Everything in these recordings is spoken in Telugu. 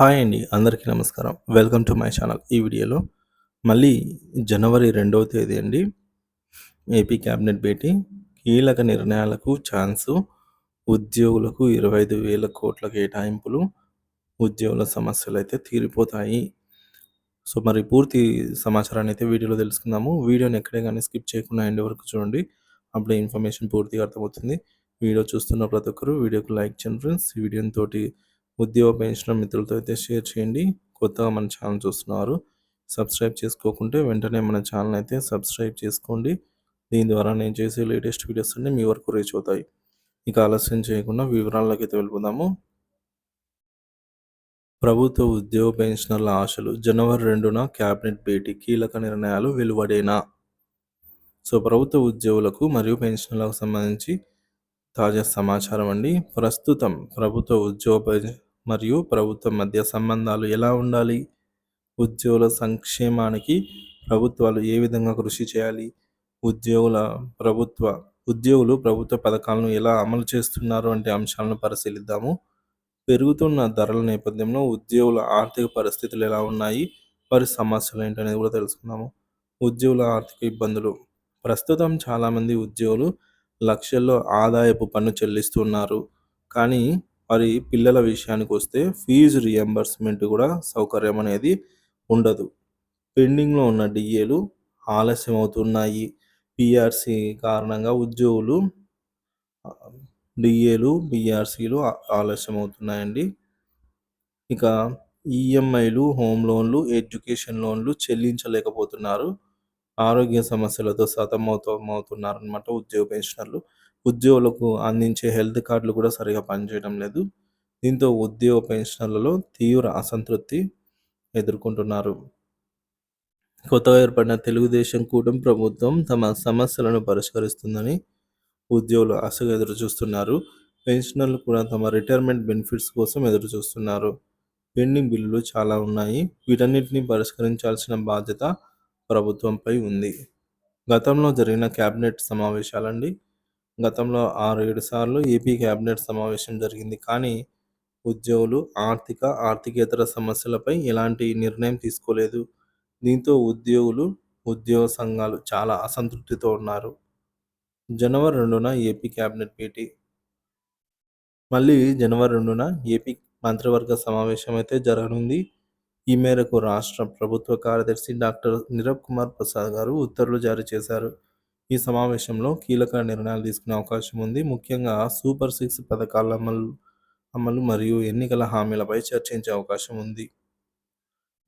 హాయ్ అండి. అందరికీ నమస్కారం. Welcome to my channel. ఈ వీడియోలో మళ్ళీ జనవరి 2వ తేదీ అండి. ఏపీ క్యాబినెట్ భేటీ. కీలక నిర్ణయాలకు ఛాన్సు. ఉద్యోగులకు 25,000 కోట్ల కేటాయింపులు. ఉద్యోగుల సమస్యలైతే తీరిపోతాయి. సో, మరి పూర్తి సమాచారాన్ని అయితే వీడియోలో తెలుసుకుందాము. వీడియోని ఎక్కడే గానీ స్కిప్ చేయకుండా ఎండ్ వరకు చూడండి. అప్పుడే ఇన్ఫర్మేషన్ పూర్తిగా అర్థమవుతుంది. వీడియో చూస్తున్న ప్రతి ఒక్కరు వీడియోకి లైక్ చేయండి ఫ్రెండ్స్. ఈ వీడియోని తోటి ఉద్యోగ పెన్షన్ మిత్రులతో అయితే షేర్ చేయండి. కొత్తగా మన ఛానల్ చూస్తున్నారు సబ్స్క్రైబ్ చేసుకోకుంటే వెంటనే మన ఛానల్ అయితే సబ్స్క్రైబ్ చేసుకోండి. దీని ద్వారా నేను చేసే లేటెస్ట్ వీడియోస్ అన్ని మీ వరకు రీచ్ అవుతాయి. ఇక ఆలస్యం చేయకుండా వివరాల్లోకి అయితే వెళ్ళిపోదాము. ప్రభుత్వ ఉద్యోగ పెన్షనర్ల ఆశలు జనవరి 2న క్యాబినెట్ భేటీ కీలక నిర్ణయాలు వెలువడేనా? సో, ప్రభుత్వ ఉద్యోగులకు మరియు పెన్షన్లకు సంబంధించి తాజా సమాచారం అండి. ప్రస్తుతం ప్రభుత్వ మరియు ప్రభుత్వం మధ్య సంబంధాలు ఎలా ఉండాలి? ఉద్యోగుల సంక్షేమానికి ప్రభుత్వాలు ఏ విధంగా కృషి చేయాలి? ప్రభుత్వ ఉద్యోగులు ప్రభుత్వ పథకాలను ఎలా అమలు చేస్తున్నారు అంటే అంశాలను పరిశీలిద్దాము. పెరుగుతున్న ధరల నేపథ్యంలో ఉద్యోగుల ఆర్థిక పరిస్థితులు ఎలా ఉన్నాయి? వారి సమస్యలు ఏంటనేది కూడా తెలుసుకుందాము. ఉద్యోగుల ఆర్థిక ఇబ్బందులు. ప్రస్తుతం చాలామంది ఉద్యోగులు లక్షల్లో ఆదాయపు పన్ను చెల్లిస్తున్నారు. కానీ వారి పిల్లల విషయానికి వస్తే ఫీజు రియంబర్స్మెంట్ కూడా సౌకర్యం అనేది ఉండదు. పెండింగ్లో ఉన్న డిఏలు ఆలస్యం అవుతున్నాయి. పిఆర్సి కారణంగా ఉద్యోగులు డిఏలు, పిఆర్సీలు ఆలస్యం అవుతున్నాయండి. ఇక ఈఎంఐలు, హోమ్ లోన్లు, ఎడ్యుకేషన్ లోన్లు చెల్లించలేకపోతున్నారు. ఆరోగ్య సమస్యలతో సతమతమవుతున్నారనమాట ఉద్యోగ పెన్షనర్లు. ఉద్యోగులకు అందించే హెల్త్ కార్డులు కూడా సరిగా పనిచేయడం లేదు. దీంతో ఉద్యోగ పెన్షనర్లలో తీవ్ర అసంతృప్తి ఎదుర్కొంటున్నారు. కొత్తగా ఏర్పడిన తెలుగుదేశం కూటమి ప్రభుత్వం తమ సమస్యలను పరిష్కరిస్తుందని ఉద్యోగులు ఆశగా ఎదురుచూస్తున్నారు. పెన్షనర్లు కూడా తమ రిటైర్మెంట్ బెనిఫిట్స్ కోసం ఎదురుచూస్తున్నారు. పెండింగ్ బిల్లులు చాలా ఉన్నాయి. వీటన్నిటిని పరిష్కరించాల్సిన బాధ్యత ప్రభుత్వంపై ఉంది. గతంలో జరిగిన క్యాబినెట్ సమావేశాలండి. గతంలో 6-7 సార్లు ఏపీ క్యాబినెట్ సమావేశం జరిగింది. కానీ ఉద్యోగులు ఆర్థికేతర సమస్యలపై ఎలాంటి నిర్ణయం తీసుకోలేదు. దీంతో ఉద్యోగ సంఘాలు చాలా అసంతృప్తితో ఉన్నారు. జనవరి 2న ఏపీ క్యాబినెట్ భేటీ. మళ్ళీ జనవరి 2న ఏపీ మంత్రివర్గ సమావేశం అయితే జరగనుంది. ఈ మేరకు రాష్ట్ర ప్రభుత్వ కార్యదర్శి డాక్టర్ నీరబ్ కుమార్ ప్రసాద్ గారు ఉత్తర్వులు జారీ చేశారు. ఈ సమావేశంలో కీలక నిర్ణయాలు తీసుకునే అవకాశం ఉంది. ముఖ్యంగా సూపర్ 6 పథకాల అమలు మరియు ఎన్నికల హామీలపై చర్చించే అవకాశం ఉంది.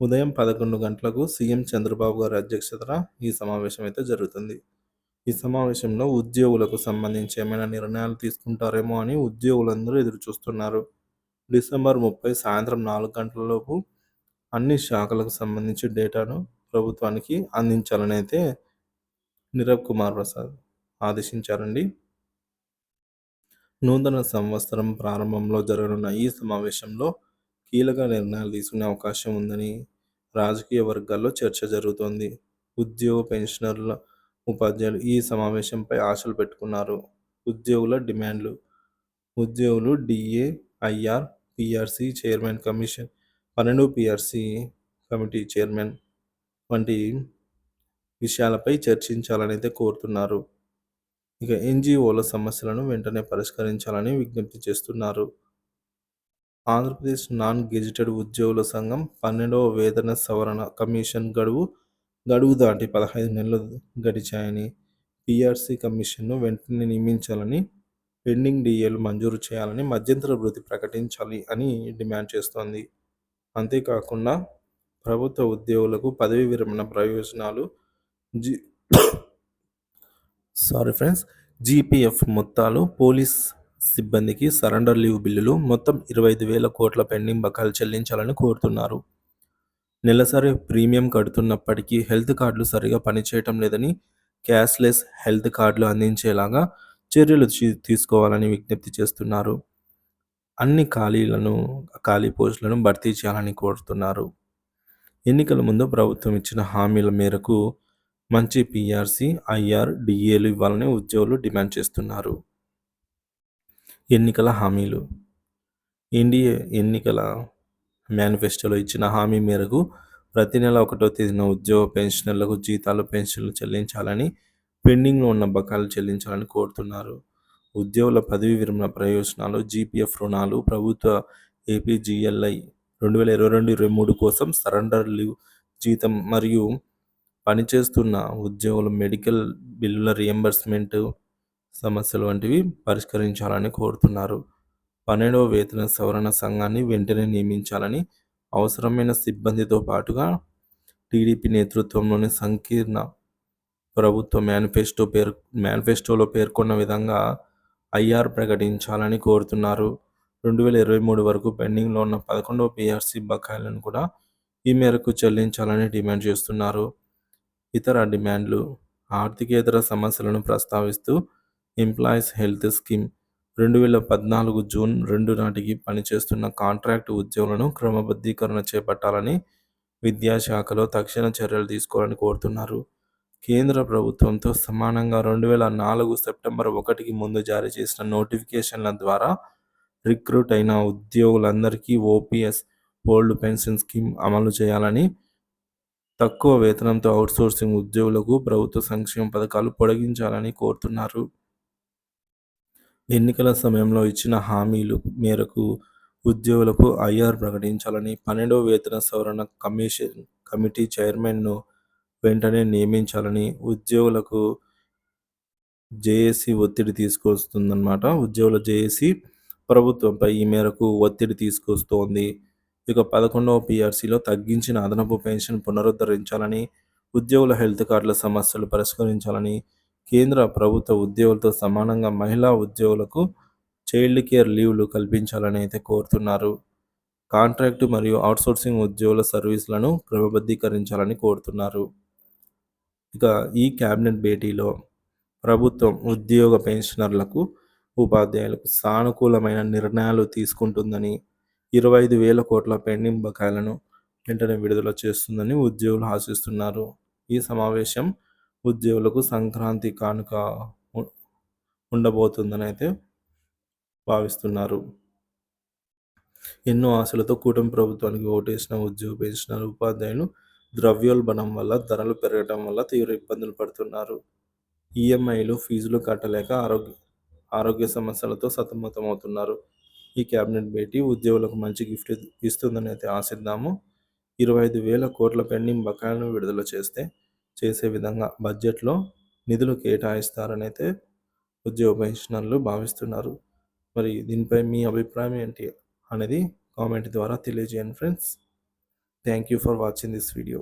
ఉదయం 11 గంటలకు సీఎం చంద్రబాబు గారి అధ్యక్షతన ఈ సమావేశం అయితే జరుగుతుంది. ఈ సమావేశంలో ఉద్యోగులకు సంబంధించి ఏమైనా నిర్ణయాలు తీసుకుంటారేమో అని ఉద్యోగులందరూ ఎదురుచూస్తున్నారు. డిసెంబర్ 30 సాయంత్రం 4 గంటలలోపు అన్ని శాఖలకు సంబంధించి డేటాను ప్రభుత్వానికి అందించాలని అయితే నీరబ్ కుమార్ ప్రసాద్ ఆదేశించారండి. నూతన సంవత్సరం ప్రారంభంలో జరగనున్న ఈ సమావేశంలో కీలక నిర్ణయాలు తీసుకునే అవకాశం ఉందని రాజకీయ వర్గాల్లో చర్చ జరుగుతోంది. ఉద్యోగ పెన్షనర్ల ఉపాధ్యాయులు ఈ సమావేశంపై ఆశలు పెట్టుకున్నారు. ఉద్యోగుల డిమాండ్లు. ఉద్యోగులు DA, IR, PRC chairman commission 12 PRC committee chairman వంటి విషయాలపై చర్చించాలని అయితే కోరుతున్నారు. ఇక ఎన్జిఓల సమస్యలను వెంటనే పరిష్కరించాలని విజ్ఞప్తి చేస్తున్నారు. ఆంధ్రప్రదేశ్ నాన్ గెజిటెడ్ ఉద్యోగుల సంఘం 12వ వేతన సవరణ కమిషన్ గడువు దాటి 15 నెలలు గడిచాయని, పిఆర్సి కమిషన్ను వెంటనే నియమించాలని, పెండింగ్ డిఏలు మంజూరు చేయాలని, మధ్యంతర భృతి ప్రకటించాలి అని డిమాండ్ చేస్తోంది. అంతేకాకుండా ప్రభుత్వ ఉద్యోగులకు పదవీ విరమణ ప్రయోజనాలు, జీపీఎఫ్ మొత్తాలు, పోలీస్ సిబ్బందికి సరెండర్ లీవ్ బిల్లులు, మొత్తం 25,000 కోట్ల పెండింగ్ బకాయిలు చెల్లించాలని కోరుతున్నారు. నెలసరి ప్రీమియం కడుతున్నప్పటికీ హెల్త్ కార్డులు సరిగా పనిచేయటం లేదని, క్యాష్లెస్ హెల్త్ కార్డులు అందించేలాగా చర్యలు తీసుకోవాలని విజ్ఞప్తి చేస్తున్నారు. అన్ని ఖాళీ పోస్టులను భర్తీ చేయాలని కోరుతున్నారు. ఎన్నికల ముందు ప్రభుత్వం ఇచ్చిన హామీల మేరకు మంచి పిఆర్సి, ఐఆర్, డిఏలు ఇవ్వాలని ఉద్యోగులు డిమాండ్ చేస్తున్నారు. ఎన్నికల హామీలు. ఎన్డీఏ ఎన్నికల మేనిఫెస్టోలో ఇచ్చిన హామీ మేరకు ప్రతి నెల 1వ తేదీన ఉద్యోగ పెన్షనర్లకు జీతాలు, పెన్షన్లు చెల్లించాలని, పెండింగ్‌లో ఉన్న బకాయిలు చెల్లించాలని కోరుతున్నారు. ఉద్యోగుల పదవీ విరమణ ప్రయోజనాలు, జీపీఎఫ్ రుణాలు, ప్రభుత్వ ఏపీజీఎల్ఐ 2022-23 కోసం సరెండర్ లీవ్, జీతం మరియు పనిచేస్తున్న ఉద్యోగుల మెడికల్ బిల్లుల రీయింబర్స్‌మెంట్ సమస్యలు వంటివి పరిష్కరించాలని కోరుతున్నారు. 12వ వేతన సవరణ సంఘాన్ని వెంటనే నియమించాలని, అవసరమైన సిబ్బందితో పాటుగా టీడీపీ నేతృత్వంలోని సంకీర్ణ ప్రభుత్వ మేనిఫెస్టోలో పేర్కొన్న విధంగా ఐఆర్ ప్రకటించాలని కోరుతున్నారు. 2023 వరకు పెండింగ్‌లో ఉన్న 11వ పీఆర్సీ బకాయిలను కూడా ఈ మేరకు చెల్లించాలని డిమాండ్ చేస్తున్నారు. ఇతర డిమాండ్లు: ఆర్థికేతర సమస్యలను ప్రస్తావిస్తూ ఎంప్లాయీస్ హెల్త్ స్కీమ్ 2014 జూన్ 2 నాటికి పనిచేస్తున్న కాంట్రాక్టు ఉద్యోగులను క్రమబద్ధీకరణ చేపట్టాలని, విద్యాశాఖలో తక్షణ చర్యలు తీసుకోవాలని కోరుతున్నారు. కేంద్ర ప్రభుత్వంతో సమానంగా 2004 సెప్టెంబర్ 1కి ముందు జారీ చేసిన నోటిఫికేషన్ల ద్వారా రిక్రూట్ అయిన ఉద్యోగులందరికీ ఓపీఎస్ ఓల్డ్ పెన్షన్ స్కీమ్ అమలు చేయాలని, తక్కువ వేతనంతో అవుట్సోర్సింగ్ ఉద్యోగులకు ప్రభుత్వ సంక్షేమ పథకాలు పొడిగించాలని కోరుతున్నారు. ఎన్నికల సమయంలో ఇచ్చిన హామీలు మేరకు ఉద్యోగులకు ఐఆర్ ప్రకటించాలని, 12వ వేతన సవరణ కమిటీ చైర్మన్ను వెంటనే నియమించాలని ఉద్యోగులకు జేఏసీ ఒత్తిడి తీసుకొస్తుందన్నమాట. ఉద్యోగుల జేఏసీ ప్రభుత్వంపై ఈ మేరకు ఒత్తిడి తీసుకొస్తోంది. ఇక 11వ పీఆర్సీలో తగ్గించిన అదనపు పెన్షన్ పునరుద్ధరించాలని, ఉద్యోగుల హెల్త్ కార్డుల సమస్యలు పరిష్కరించాలని, కేంద్ర ప్రభుత్వ ఉద్యోగులతో సమానంగా మహిళా ఉద్యోగులకు చైల్డ్ కేర్ లీవ్లు కల్పించాలని అయితే కోరుతున్నారు. కాంట్రాక్టు మరియు అవుట్సోర్సింగ్ ఉద్యోగుల సర్వీసులను క్రమబద్ధీకరించాలని కోరుతున్నారు. ఇక ఈ క్యాబినెట్ భేటీలో ప్రభుత్వం ఉద్యోగ పెన్షనర్లకు, ఉపాధ్యాయులకు సానుకూలమైన నిర్ణయాలు తీసుకుంటుందని, 25,000 కోట్ల పెండింగ్ బకాయిలను వెంటనే విడుదల చేస్తుందని ఉద్యోగులు ఆశిస్తున్నారు. ఈ సమావేశం ఉద్యోగులకు సంక్రాంతి కానుక ఉండబోతుందని అయితే భావిస్తున్నారు. ఎన్నో ఆశలతో కూటమి ప్రభుత్వానికి ఓటేసిన ఉద్యోగ పెన్షనర్లు, ఉపాధ్యాయులు ద్రవ్యోల్బణం వల్ల, ధరలు పెరగడం వల్ల తీవ్ర ఇబ్బందులు పడుతున్నారు. ఈఎంఐలు, ఫీజులు కట్టలేక ఆరోగ్య సమస్యలతో సతమతమవుతున్నారు. ఈ క్యాబినెట్ భేటీ ఉద్యోగులకు మంచి గిఫ్ట్ ఇస్తుందని అయితే ఆశిద్దాము. 25,000 కోట్ల పెండింగ్ బకాయిలను విడుదల చేసే విధంగా బడ్జెట్లో నిధులు కేటాయిస్తారని అయితే ఉద్యోగ పెన్షనర్లు భావిస్తున్నారు. మరి దీనిపై మీ అభిప్రాయం ఏంటి అనేది కామెంట్ ద్వారా తెలియజేయండి friends. Thank you for watching this video.